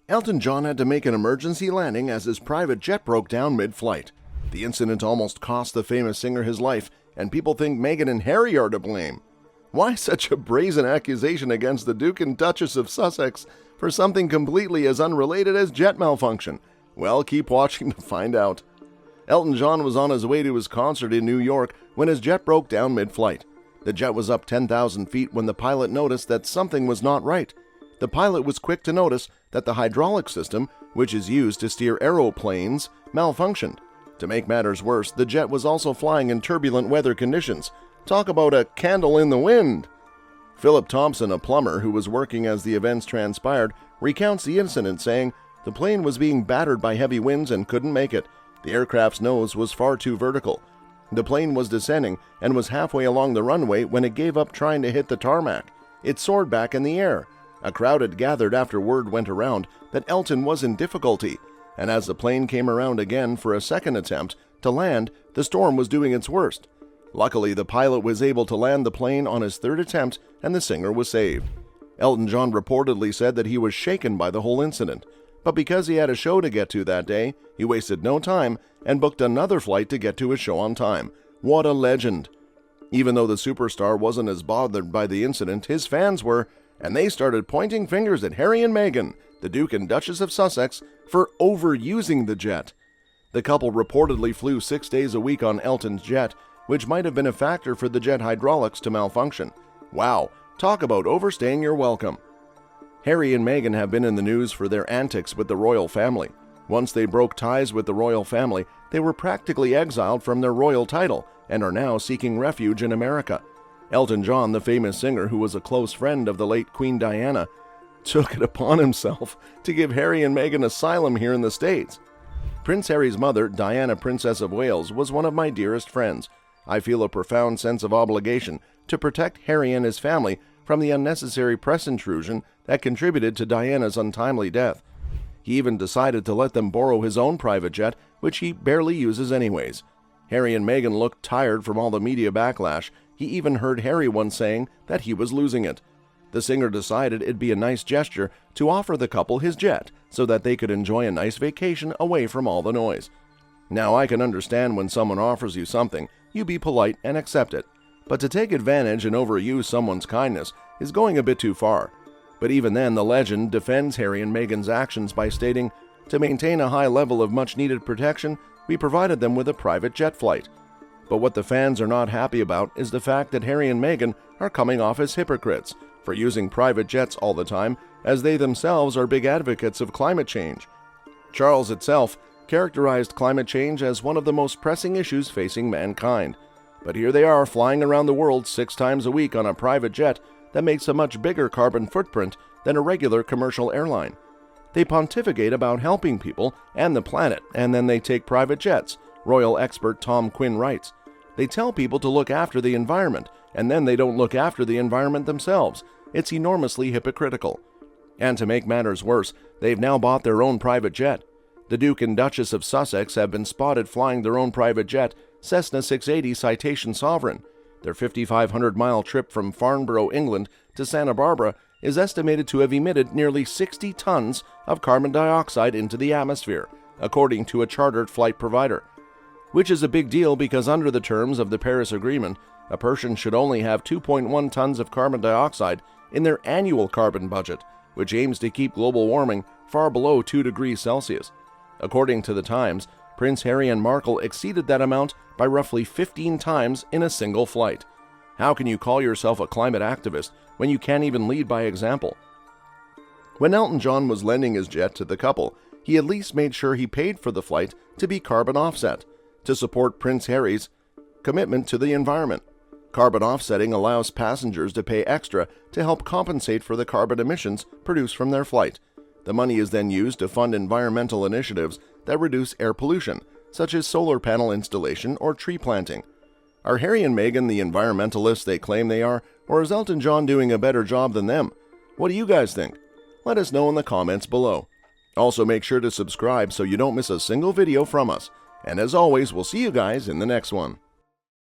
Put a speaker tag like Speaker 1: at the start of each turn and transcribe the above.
Speaker 1: Elton John had to make an emergency landing as his private jet broke down mid-flight. The incident almost cost the famous singer his life, and people think Meghan and Harry are to blame. Why such a brazen accusation against the Duke and Duchess of Sussex for something completely as unrelated as jet malfunction? Well, keep watching to find out. Elton John was on his way to his concert in New York when his jet broke down mid-flight. The jet was up 10,000 feet when the pilot noticed that something was not right. The pilot was quick to notice that the hydraulic system, which is used to steer aeroplanes, malfunctioned. To make matters worse, the jet was also flying in turbulent weather conditions. Talk about a candle in the wind! Phillip, a plumber who was working as the events transpired, recounts the incident, saying, "The plane was being battered by heavy winds and couldn't make it. The aircraft's nose was far too vertical. The plane was descending and was halfway along the runway when it gave up trying to hit the tarmac. It soared back in the air. A crowd had gathered after word went around that Elton was in difficulty, and as the plane came around again for a second attempt to land, the storm was doing its worst. Luckily, the pilot was able to land the plane on his third attempt and the singer was saved." Elton John reportedly said that he was shaken by the whole incident, but because he had a show to get to that day, he wasted no time and booked another flight to get to his show on time. What a legend! Even though the superstar wasn't as bothered by the incident, his fans were, and they started pointing fingers at Harry and Meghan, the Duke and Duchess of Sussex, for overusing the jet. The couple reportedly flew 6 days a week on Elton's jet, which might have been a factor for the jet hydraulics to malfunction. Wow, talk about overstaying your welcome. Harry and Meghan have been in the news for their antics with the royal family. Once they broke ties with the royal family, they were practically exiled from their royal title and are now seeking refuge in America. Elton John, the famous singer who was a close friend of the late Queen Diana, took it upon himself to give Harry and Meghan asylum here in the States. Prince Harry's mother, Diana, Princess of Wales, was one of my dearest friends. I feel a profound sense of obligation to protect Harry and his family from the unnecessary press intrusion that contributed to Diana's untimely death. He even decided to let them borrow his own private jet, which he barely uses anyways. Harry and Meghan looked tired from all the media backlash. He even heard Harry once saying that he was losing it. The singer decided it'd be a nice gesture to offer the couple his jet so that they could enjoy a nice vacation away from all the noise. Now, I can understand when someone offers you something, you be polite and accept it. But to take advantage and overuse someone's kindness is going a bit too far. But even then, the legend defends Harry and Meghan's actions by stating, "To maintain a high level of much-needed protection, we provided them with a private jet flight." But what the fans are not happy about is the fact that Harry and Meghan are coming off as hypocrites for using private jets all the time, as they themselves are big advocates of climate change. Charles itself characterized climate change as one of the most pressing issues facing mankind. But here they are flying around the world 6 times a week on a private jet that makes a much bigger carbon footprint than a regular commercial airline. They pontificate about helping people and the planet, and then they take private jets, royal expert Tom Quinn writes. They tell people to look after the environment, and then they don't look after the environment themselves. It's enormously hypocritical. And to make matters worse, they've now bought their own private jet. The Duke and Duchess of Sussex have been spotted flying their own private jet, Cessna 680 Citation Sovereign. Their 5,500-mile trip from Farnborough, England to Santa Barbara is estimated to have emitted nearly 60 tons of carbon dioxide into the atmosphere, according to a chartered flight provider. Which is a big deal because under the terms of the Paris Agreement, a person should only have 2.1 tons of carbon dioxide in their annual carbon budget, which aims to keep global warming far below 2 degrees Celsius. According to the Times, Prince Harry and Markle exceeded that amount by roughly 15 times in a single flight. How can you call yourself a climate activist when you can't even lead by example? When Elton John was lending his jet to the couple, he at least made sure he paid for the flight to be carbon offset, to support Prince Harry's commitment to the environment. Carbon offsetting allows passengers to pay extra to help compensate for the carbon emissions produced from their flight. The money is then used to fund environmental initiatives that reduce air pollution, such as solar panel installation or tree planting. Are Harry and Meghan the environmentalists they claim they are, or is Elton John doing a better job than them? What do you guys think? Let us know in the comments below. Also, make sure to subscribe so you don't miss a single video from us. And as always, we'll see you guys in the next one.